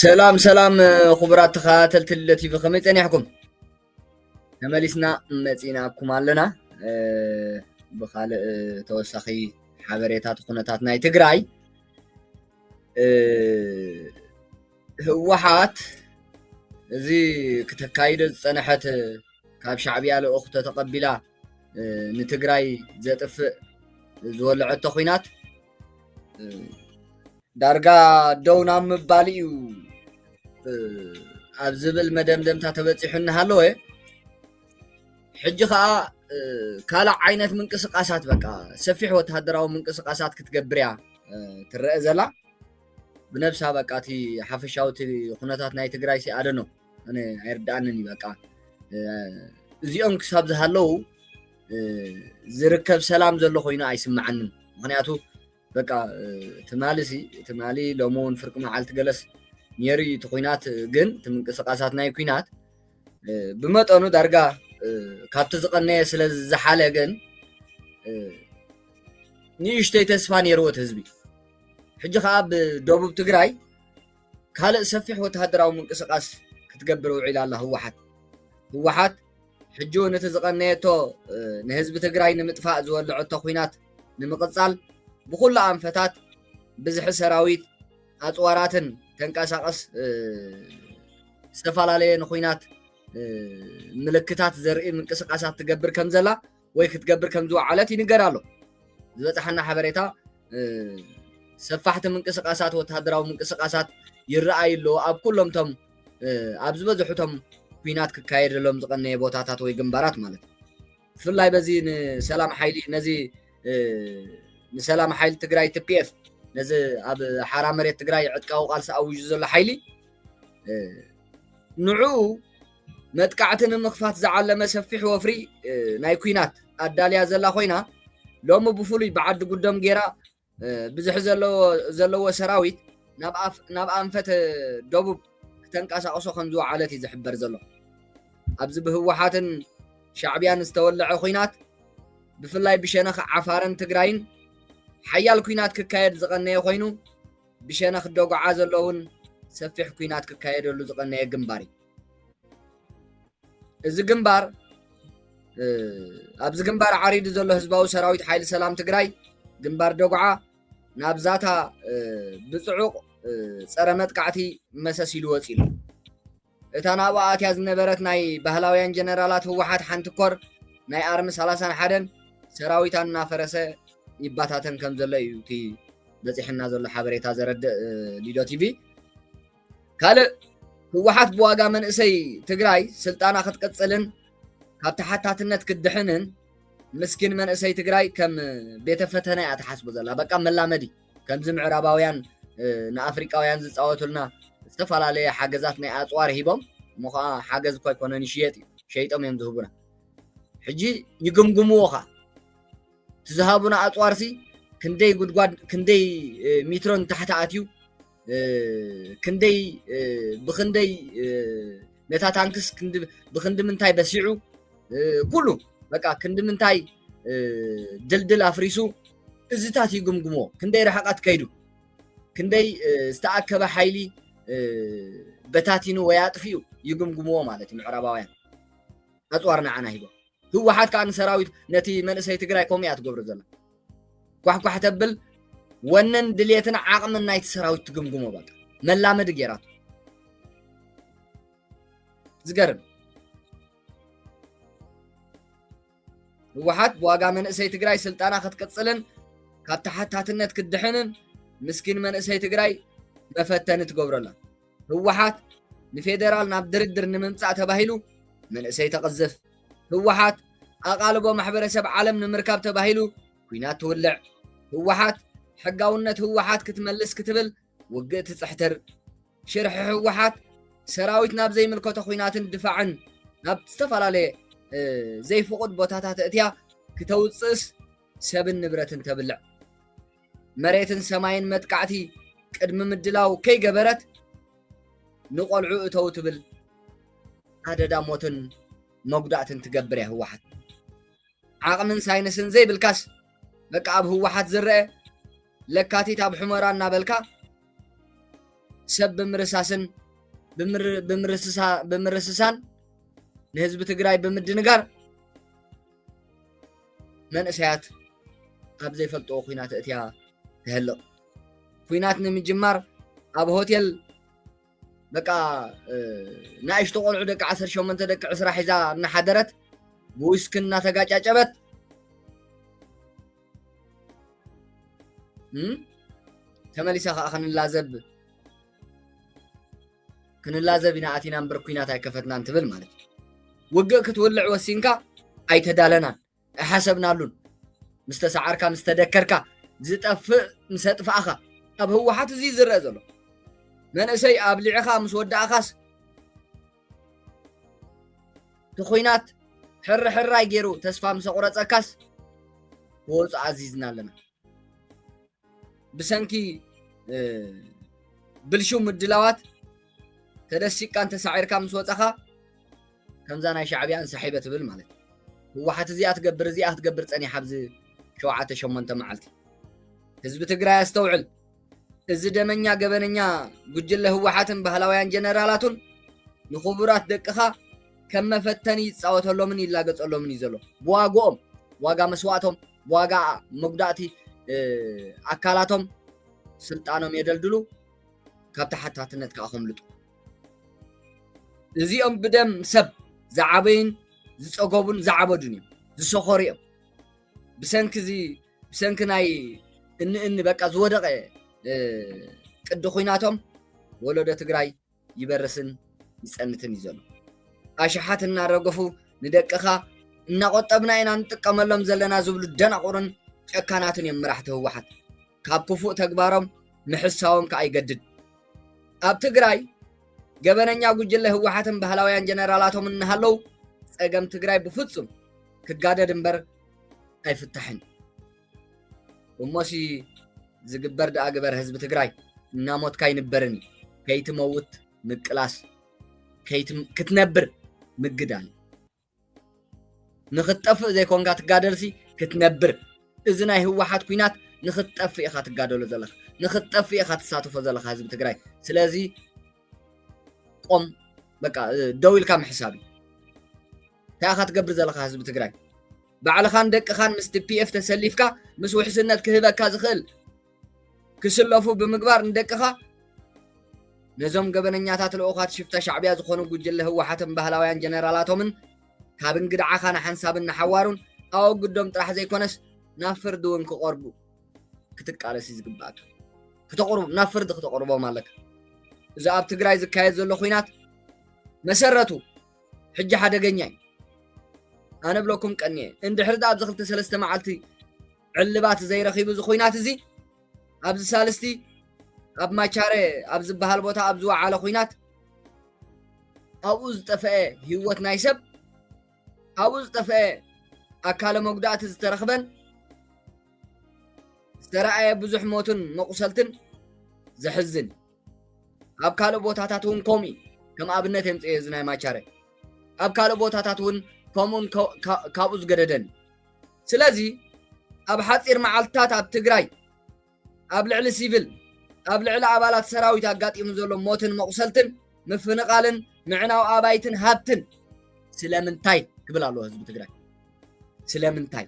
سلام سلام خبرات تخاتلت التي في خميس أنا أحكم نملسنا متيناكم علنا بخال توسخي حبريتات خناتات ناي تجراي هوحات زي كتكايد صنحت كاب شعبية لأخت تقبلا نتجراي زتف زولع التخوينات دارجا دونا مباليو أبزبل مدمدم تتبصحنا هلوه حج خا كالا عينت منقسقاسات بقى سفيح وتهدراو منقسقاسات كتقبريا ترى زلا بنفسها بقاتي حفشاوتي خناتات ناي تግራይ سي ادنو انا يردانني بقى እዚኦም ክሳብ ዝሃለው ዝርከብ ሰላም ዘሎ ኮይኑ አይስማዓንን ምክንያቱ በቃ ትማሊ ሎሞን ፍርቅ መዓልት ገለስ ነሪ ትኹይናት ግን ትምንቅስቃሳት ናይ ኩናት ብመጠኑ ዳርጋ ካብቲ ዝቀነየ ስለ ዝሓለ ግን ንእሽተይ ተስፋ ነይርዎት ህዝቢ ሕጂ ከዓ ብደቡብ ትግራይ ካልእ ሰፊሕ ወተሃደራዊ ምንቅስቃስ ክትገብር ውዒላ ኣላ ህወሓት ሕጂ ነቲ ዝቀነየቶ ንህዝቢ ትግራይ ንምጥፋእ ዝወልዐቶ ኩናት ንምቅፃል ብኩሉ ኣንፈታት ብዝሒ ሰራዊት ኣፅዋራትን ተንቀሳቀስ ዝተፈላለዩ ንኩናት ምልክታት ዘርኢ ምንቅስቃሳት ትገብር ከም ዘላ ወይ ክትገብር ከም ዝወዓለት ይንገር ኣሎ ዝበፅሐና ሓበሬታ ሰፋሕቲ ምንቅስቃሳት ወተሃደራዊ ምንቅስቃሳት ይረኣዩ ኣብ ኩሎም ቶም ኣብ ዝበዝሑቶም ኩናት ክካየደሎም ዝቀነየ ቦታታት ወይ ግንባራት ማለት ብፍላይ በዚ ንሰላም ሓይሊ ነዚ ንሰላም ሓይሊ ትግራይ TPF ነዚ ኣብ ሓራ መሬት ትግራይ ዕጥቃዊ ቃልሲ ኣውጁ ዘሎ ሓይሊ ንዑ መጥቃዕትን ምኽፋት ዝዓለመ ሰፊሕ ወፍሪ ናይ ኩናት ኣዳልያ ዘላ ኮይና ሎሚ ብፍሉይ ብዓዲ ጉደም ጌራ ብዝሕ ዘለዎ ሰራዊት ናብ ኣንፈት ደቡብ ተንቀሳቀሶ ከም ዝወዓለት እዩ ዝሕበር ዘሎ ኣብዚ ብህወሓትን ሻዕብያን ዝተወልዐ ኩናት ብፍላይ ብሸነኽ ዓፋርን ትግራይን ሓያል ኩናት ክካየድ ዝቀነየ ኮይኑ ብሸነኽ ደጉዓ ዘለውን ሰፊሕ ኩናት ክካየደሉ ዝቀነየ ግንባር እዚ ግንባር ኣብዚ ግንባር ዓሪዱ ዘሎ ህዝባዊ ሰራዊት ሓይሊ ሰላም ትግራይ ግንባር ደጉዓ ናብ ዛታ ብፅዑቕ ፀረ መጥቃዕቲ መሰሲሉ ወፂሉ እታ ናብኣ ኣትያ ዝነበረት ናይ ባህላውያን ጀነራላት ህወሓት ሓንቲ ኮር ናይ ኣርሚ 31 ሰራዊታ እናፈረሰ ይባታተን ከም ዘሎ እዩ እቲ በፂሕና ዘሎ ሓበሬታ ዘረድእ ሊዶ ቲቪ ካልእ ህወሓት ብዋጋ መንእሰይ ትግራይ ስልጣና ክትቀፅልን ካብ ተሓታትነት ክድሕንን ምስኪን መንእሰይ ትግራይ ከም ቤተ ፈተና እያ ተሓስቦ ዘላ በቃ መላመዲ ከምዚ ምዕራባውያን ንኣፍሪቃውያን ዝፃወቱልና ዝተፈላለየ ሓገዛት ናይ ኣፅዋር ሂቦም እሞ ከዓ ሓገዝ እኳ ኣይኮነን ይሽየጥ እዩ ሸይጦም እዮም ዝህቡና ሕጂ ይግምግምዎ ኻ ትዝሃቡና ኣፅዋርሲ ክንደይ ጉድጓድ ክንደይ ሜትሮን ታሕቲ ኣትዩ ክንደይ ብክንደይ ነታ ታንክስ ብክንዲ ምንታይ በሲዑ ኩሉ በቃ ክንዲ ምንታይ ድልድል ኣፍሪሱ እዝታት ይግምግምዎ ክንደይ ረሓቃት ከይዱ ክንደይ ዝተኣከበ ሓይሊ በታቲኑ ወይ ኣጥፊኡ ይግምግምዎ ማለት እዩ ምዕራባውያን ኣፅዋር ንዓና ሂቦ ህወሓት ከዓ ንሰራዊት ነቲ መንእሰይ ትግራይ ከምኡ እያ ትገብሮ ዘላ ኳሕኳሕ ተብል ወነን ድልየትን ዓቕምን ናይቲ ሰራዊት ትግምግሞ በቃ መላመዲ ጌራቱ ዝገርም ህወሓት ብዋጋ መንእሰይ ትግራይ ስልጣና ክትቀፅልን ካብ ተሓታትነት ክድሕንን ምስኪን መንእሰይ ትግራይ መፈተኒ ትገብረላ ህወሓት ንፌደራል ናብ ድርድር ንምምፃእ ተባሂሉ መንእሰይ ተቐዝፍ ህወሓት ኣቃልቦ ማሕበረሰብ ዓለም ንምርካብ ተባሂሉ ኩናት ትውልዕ ህወሓት ሕጋውነት ህወሓት ክትመልስ ክትብል ውግእ ትፅሕትር ሽርሒ ህወሓት ሰራዊት ናብ ዘይምልከቶ ኩናትን ድፋዕን ናብ ዝተፈላለየ ዘይፍቁድ ቦታታት እትያ ክተውፅስ ሰብን ንብረትን ተብልዕ መሬትን ሰማይን መጥቃዕቲ ቅድሚ ምድላው ከይገበረት ንቆልዑ እተው ትብል ኣደዳ ሞትን መጉዳእትን ትገብር እያ ህወሓት ዓቕምን ሳይንስን ዘይብልካስ በቃ ኣብ ህወሓት ዝርአ ለካቲት ኣብ ሑመራ እናበልካ ሰብ ብምርስሳን ንህዝቢ ትግራይ ብምድንጋር መንእሰያት ኣብ ዘይፈልጥዎ ኩናት እትያ ትህልቕ ኩናት ንምጅማር ኣብ ሆቴል በቃ ናይሽቶ ቆልዑ ደቂ 18 ደቂ 20 ሒዛ እናሓደረት ብዊስኪ እናተጋጫጨበት ተመሊሳ ከዓ ክንላዘብ ኢና ኣቲና እምበር ኩናት ኣይከፈትናን ትብል ማለት እዩ ውግእ ክትውልዕ ወሲንካ ኣይተዳለናን ኣይሓሰብናሉን ምስተሰዓርካ ምስተደከርካ ዝጠፍእ ምሰጥፍኣኻ ኣብ ህወሓት እዚ ዝርአ ዘሎ መንእሰይ ኣብ ሊዕኻ ምስ ወዳእኻስ ትኹይናት ሕራይ ገይሩ ተስፋ ምስ ቁረፀካስ ወፁ ኣዚዝና ኣለና ብሰንኪ ብልሹ ምድላዋት ተደሲቃን ተሳዒርካ ምስ ወፀኻ ከምዛ ናይ ሻዕብያ እንሰሒበ ትብል ማለት ህወሓት እዚኣ ትገብር ፀኒሓ ኣብዚ 7-8 መዓልቲ ህዝቢ ትግራይ ኣስተውዕል እዚ ደመኛ ገበነኛ ጉጅለ ህወሓትን ባህላውያን ጀነራላቱን ንኽቡራት ደቅኻ ከም መፈተኒ ይፃወተሎምን ይላገፀሎምን እዩ ዘሎ ብዋግኦም ዋጋ መስዋእቶም ብዋጋ መጉዳእቲ ኣካላቶም ስልጣኖም የደልድሉ ካብ ተሓታትነት ከዓ ከምልጡ እዚኦም ብደም ሰብ ዝዓበይን ዝፀገቡን ዝዓበዱን እዮም ዝሰኸሩ እዮም ብሰንኪ ናይ እኒ በቃ ዝወደቐ ቅዲ ኩናቶም ወለዶ ትግራይ ይበርስን ይፀንትን እዩ ዘሎ ኣሽሓት እናረገፉ ንደቅኻ እናቆጠብና ኢና ንጥቀመሎም ዘለና ዝብሉ ደናቁርን ጨካናትን እዮም መራሕቲ ህወሓት ካብ ክፉእ ተግባሮም ምሕሳቦም ከዓ ይገድድ ኣብ ትግራይ ገበነኛ ጉጅለ ህወሓትን ባህላውያን ጀነራላቶም እናሃለው ፀገም ትግራይ ብፍጹም ክጋደድ እምበር ኣይፍታሕን እሞሲ ዝግበር ደኣ ግበር ህዝቢ ትግራይ እናሞትካ ይንበርን ከይትመውት ምቅላስ ክትነብር ምግዳል ንኽትጠፍእ ዘይኮንካ ትጋደልሲ ክትነብር እዚ ናይ ህወሓት ኩናት ንኽትጠፍእ ኢኻ ትጋደሎ ዘለኻ ንኽትጠፍእ ኢኻ ትሳተፎ ዘለኻ ህዝቢ ትግራይ ስለዚ ቆም በቃ ደው ኢልካ ምሕሳብ እንታይ ኢኻ ትገብር ዘለኻ ህዝቢ ትግራይ ባዕልኻን ደቅኻን ምስ ቲፒኤፍ ተሰሊፍካ ምስ ውሕስነት ክህበካ ዝኽእል ክስለፉ ብምግባር ንደቅኻ ነዞም ገበነኛታት ልኡኻት ሽፍታ ሻዕብያ ዝኾኑ ጉጅለ ህወሓትን ባህላውያን ጀነራላቶምን ካብ እንግድዓኻ ንሓንሳብን ንሓዋሩን ኣወግዶም ጥራሕ ዘይኮነስ ናብ ፍርዲ እውን ክቐርቡ ክትቃለሲ ዝግባእ ክተቕርቡ ናብ ፍርዲ ክተቕርቦም ኣለካ እዚ ኣብ ትግራይ ዝካየድ ዘሎ ኩናት መሰረቱ ሕጂ ሓደገኛ እዩ ኣነ ብለኩም ቀኒየ እንድሕር ዳ ኣብዚ 2-3 መዓልቲ ዕልባት ዘይረኺቡ እዚ ኩናት እዚ ኣብዚ ሳልስቲ ኣብ ማቻሬ ኣብ ዝበሃል ቦታ ኣብ ዝወዓለ ኩናት ኣብኡ ዝጠፍአ ህይወት ናይ ሰብ ኣብኡ ዝጠፍአ ኣካለ መጉዳእቲ ዝተረኽበን ዝተረኣየ ብዙሕ ሞትን መቁሰልትን ዘሕዝን ኣብ ካልእ ቦታታት እውን ከምኡ ከም ኣብነት የምፅየ እዚ ናይ ማቻሬ ኣብ ካልእ ቦታታት እውን ከምኡን ካብኡ ዝገደደን ስለዚ ኣብ ሓፂር መዓልትታት ኣብ ትግራይ ኣብ ልዕሊ ሲቪል ኣብ ልዕሊ ኣባላት ሰራዊት ኣጋጢሙ ዘሎ ሞትን መቁሰልትን ምፍንቓልን ምዕናው ኣባይትን ሃብትን ስለምንታይ ክብል ኣለዎ ህዝቢ ትግራይ ስለምንታይ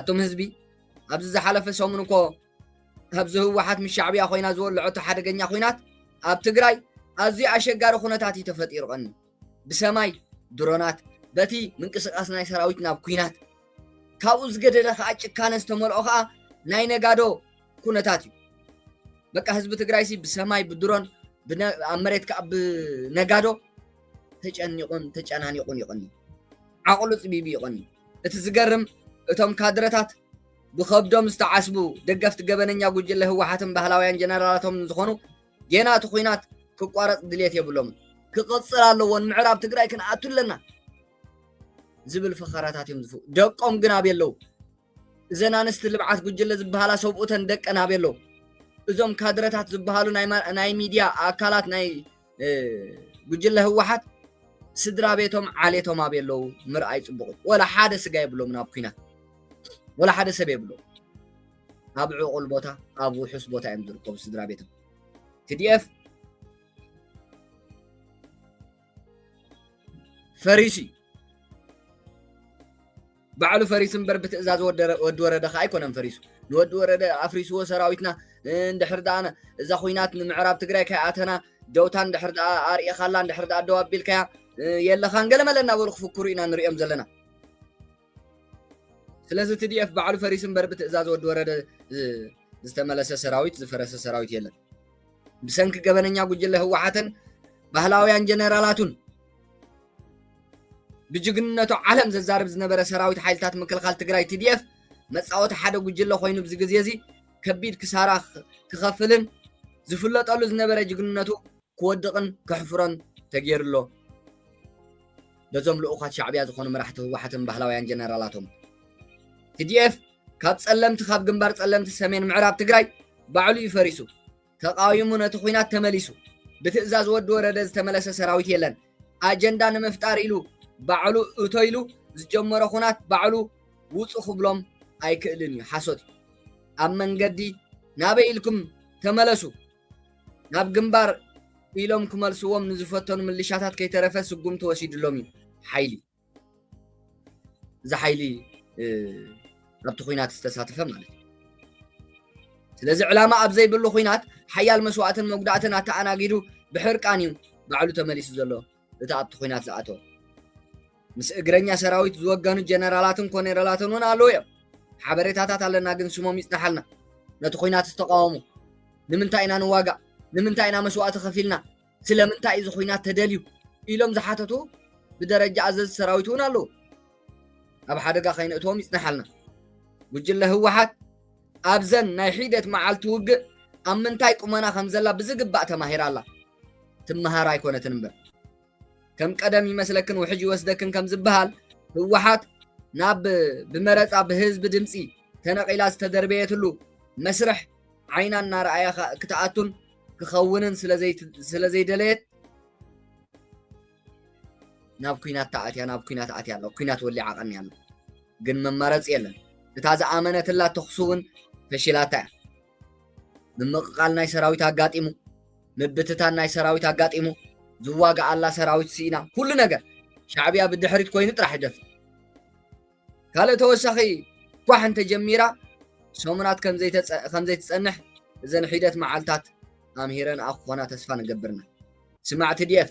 ኣቶም ህዝቢ ኣብዚ ዝሓለፈ ሰሙን እኮ ኣብዚ ህወሓት ምስ ሻዕብያ ኮይና ዝወልዖቶ ሓደገኛ ኩናት ኣብ ትግራይ ኣዝዩ ኣሸጋሪ ኩነታት እዩ ተፈጢሩ ቀኒ ብሰማይ ድሮናት በቲ ምንቅስቃስ ናይ ሰራዊት ናብ ኩናት ካብኡ ዝገደደ ከዓ ጭካነ ዝተመልኦ ከዓ ናይ ነጋዶ ኩነታት እዩ በቃ ህዝቢ ትግራይ ሲ ብሰማይ ብድሮን ኣብ መሬት ከዓ ብነጋዶ ተጨኒቁን ተጨናኒቁን ይቕኒ ዓቕሉ ፅቢቢ ይቕኒ እቲ ዝገርም እቶም ካድረታት ብከብዶም ዝተዓስቡ ደገፍቲ ገበነኛ ጉጅለ ህወሓትን ባህላውያን ጀነራላቶም ዝኾኑ ገና እቲ ኩናት ክቋረፅ ድሌት የብሎም ክቕፅል ኣለዎን ምዕራብ ትግራይ ክንኣቱ ኣለና ዝብል ፈኸራታት እዮም ዝፉ ደቆም ግን ኣበየለው እዘን ኣንስቲ ልብዓት ጉጅለ ዝበሃላ ሰብኡተን ደቀን ኣበየለው እዞም ካድረታት ዝበሃሉ ናይ ሚድያ ኣካላት ናይ ጉጅለ ህወሓት ስድራ ቤቶም ዓሌቶም ኣበየለው ምርኣይ ፅቡቕ ወላ ሓደ ስጋ የብሎም ናብ ኩናት ወላ ሓደ ሰብ የብሎም ኣብ ዕቑል ቦታ ኣብ ውሑስ ቦታ እዮም ዝርከቡ ስድራ ቤቶም TDF فريسي بعلو فريس مبر بتأزاز ود ورده خا أيكونن فريسو نود ورده أفريسو سراويتنا ندحر دانا إذا خوينات معراب تجري كأتنا دوتان دحر دا أري خالان دحر دا دواب بالكيا يلا خان قال ما لنا ورخ فكورينا نريم زلنا سلازة TDF بعلو فريس مبر بتأزاز ود ورده استملس سراويت زفرس سراويت يلا بسنك جبننيا وجل هو حتن بهلاويان جنرالاتون بجግንነቱ ዓለም ዘዛርብ ዝነበረ ሰራዊት ሓይልታት ምክልኻል ትግራይ TDF መጻወት ሓደ ጉጅለ ኮይኑ ብዚ ግዜ እዚ ከቢድ ክሳራ ክኸፍልን ዝፍለጠሉ ዝነበረ ጅግንነቱ ክወድቕን ክሕፍሮን ተገይሩሎ በዞም ልኡኻት ሻዕብያ ዝኾኑ መራሕቲ ህወሓትን ባህላውያን ጀነራላቶም TDF ካብ ጸለምቲ ካብ ግንባር ጸለምቲ ሰሜን ምዕራብ ትግራይ ባዕሉ ይፈሪሱ ተቃዊሙ ነቲ ኩናት ተመሊሱ ብትእዛዝ ወዲ ወረደ ዝተመለሰ ሰራዊት የለን ኣጀንዳ ንምፍጣር ኢሉ ባዕሉ እቶይሉ ዝጀመረ ኩናት ባዕሉ ውፁ ክብሎም ኣይክእልን እዩ ሓሶት ኣብ መንገዲ ናበይ ኢልኩም ተመለሱ ናብ ግንባር ኢሎም ክመልስዎም ንዝፈተኑ ምልሻታት ከይተረፈ ስጉምቲ ወሲድሎም እዩ ሓይሊ እዚ ሓይሊ ኣብቲ ኩናት ዝተሳተፈ ማለት እዩ ስለዚ ዕላማ ኣብ ዘይብሉ ኩናት ሓያል መስዋዕትን መጉዳእትን ኣተኣናጊዱ ብሕርቃን እዩ ባዕሉ ተመሊሱ ዘሎ እቲ ኣብቲ ኩናት ዝኣተወ ምስ እግረኛ ሰራዊት ዝወገኑ ጀነራላትን ኮሎኔላትን ውን ኣለዉ እዮም ሓበሬታታት ኣለና ግን ስሞም ይጽናሓልና ነቲ ኩናት ዝተቃወሙ ንምንታይ ኢና ንዋጋእ ንምንታይ ኢና መስዋዕቲ ከፊልና ስለምንታይ እዚ ኩናት ተደልዩ ኢሎም ዝሓተቱ ብደረጃ ኣዘዝ ሰራዊት ውን ኣለዉ ኣብ ሓደጋ ከይነእትዎም ይጽናሓልና ጉጅለ ህወሓት ኣብዘን ናይ ሒደት መዓልቲ ውግእ ኣብ ምንታይ ቁመና ከም ዘላ ብዝግባእ ተማሂራ ኣላ ትመሃር ኣይኮነትን እምበር كم قدم يمسلكن وحجي وسدكن كم زبهال هوحات ناب بمرصا بحزب دمصي تنقيلاس تدربيتلو مسرح عينا النار ايا كتاعتون كخونن سلازي دليت ناب كينات تاعتيا ناب كينات اتيا لو كينات ولي عقن يالو ግን መማረጽ የለን እታዛ አመነትላ ተخصውን ፈሽላታ ንምቅቃል ናይ ሰራዊት አጋጢሙ ምብትታን ናይ ሰራዊት አጋጢሙ ዝዋጋ አላ ሰራዊት ሲና ሁሉ ነገር ሻዕቢያ ብድሕሪት ኮይኑ ጥራሕ ደፍ ካለ ተወሳኺ ኳሕ እንተ ጀሚራ ሶምናት ከም ዘይተጸንሕ እዘን ሒደት መዓልታት ኣምሂረን ኣኾና ተስፋ ንገብርና ስማዕ TDF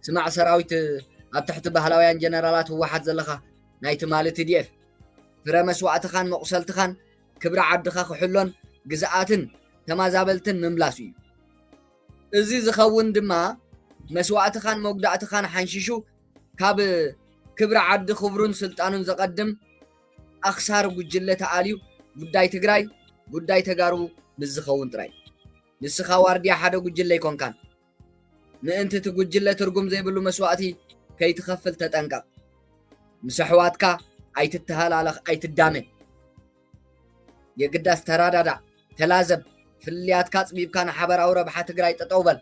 ስማዕ ሰራዊት ኣብ ትሕቲ ባህላውያን ጀነራላት ህወሓት ዘለኻ ናይቲ ማለት TDF ፍረ መስዋዕትኻን መቁሰልትኻን ክብሪ ዓድኻ ክሕሎን ግዝኣትን ተማዛበልትን ምምላስ እዩ እዚ ዝኸውን ድማ መስዋዕትኻን መጉዳእትኻን ሓንሽሹ ካብ ክብሪ ዓዲ ክብሩን ስልጣኑን ዘቀድም ኣኽሳር ጉጅለ ተኣልዩ ጉዳይ ትግራይ ጉዳይ ተጋሩ ንዝኸውን ጥራይ ንስኻ ዋርድያ ሓደ ጉጅለ ይኮንካን ምእንቲ እቲ ጉጅለ ትርጉም ዘይብሉ መስዋዕቲ ከይትኸፍል ተጠንቀቕ ምስ ኣሕዋትካ ኣይትተሃላለኽ ኣይትዳመን የግዳስ ተራዳዳ ተላዘብ ፍልያትካ ጽቢብካ ንሓበራዊ ረብሓ ትግራይ ጠጠው በል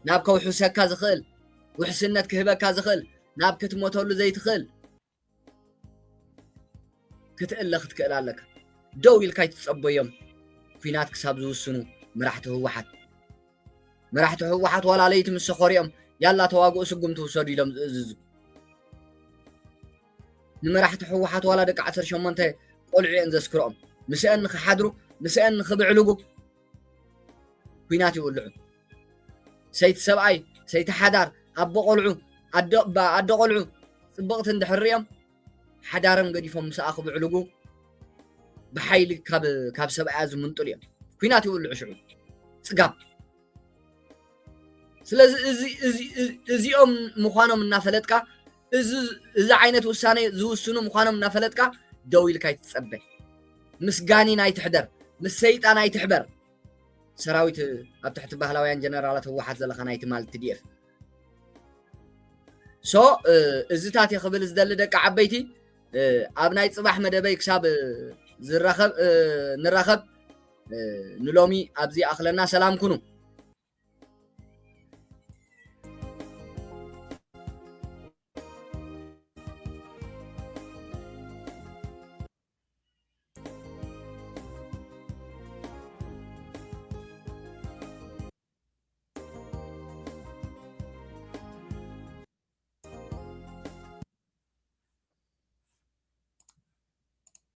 ናብ ከውሕሰካ ዝኽእል ውሕስነት ክህበካ ዝኽእል ናብ ክትሞተሉ ዘይትኽእል ክትእለኽ ትክእል ኣለካ ደው ኢልካ ይትጸበዮም ኩናት ክሳብ ዝውስኑ መራሕቲ ህወሓት ዋላ ለይቲ ምስ ሰኾሪኦም ያላ ተዋግኡ ስጉም ትውሰዱ ኢሎም ዝእዝዙ ንመራሕቲ ህወሓት ዋላ ደቂ 18 ቆልዑ ዘስክሮም ምስአን ክሓድሩ ምስአን ክብዕልጉ ኩናት ይውልዑ ሰይቲ ሰብኣይ ሰይቲ ሓዳር ኣቦ ቆልዑ ኣዶ ቆልዑ ጽብቕቲ እንድሕርዮም ሓዳርም ገዲፎም ምስኣ ክብዕልጉ ብሓይሊ ካብ ሰብኣያ ዝምንጥሉ እዮም ኩናት ይውልዑ ሽዑ ጽጋብ ስለዚ እዚኦም ምዃኖም እናፈለጥካ እዚ ዓይነት ውሳኔ ዝውስኑ ምዃኖም እናፈለጥካ ደው ኢልካ ይትጸበይ ምስጋኒ ናይ ትሕደር ምስ ሰይጣን ኣይትሕበር ሰራዊት ኣብ ትሕቲ ባህላውያን ጀነራላት ህወሓት ዘለኻ ናይቲ ማለት TDF እዚታት የኽብል ዝደሊ ደቂ ዓበይቲ ኣብ ናይ ጽባሕ መደበይ ክሳብ ንራኸብ ንሎሚ ኣብዚ ኣኽለና ሰላም ኩኑ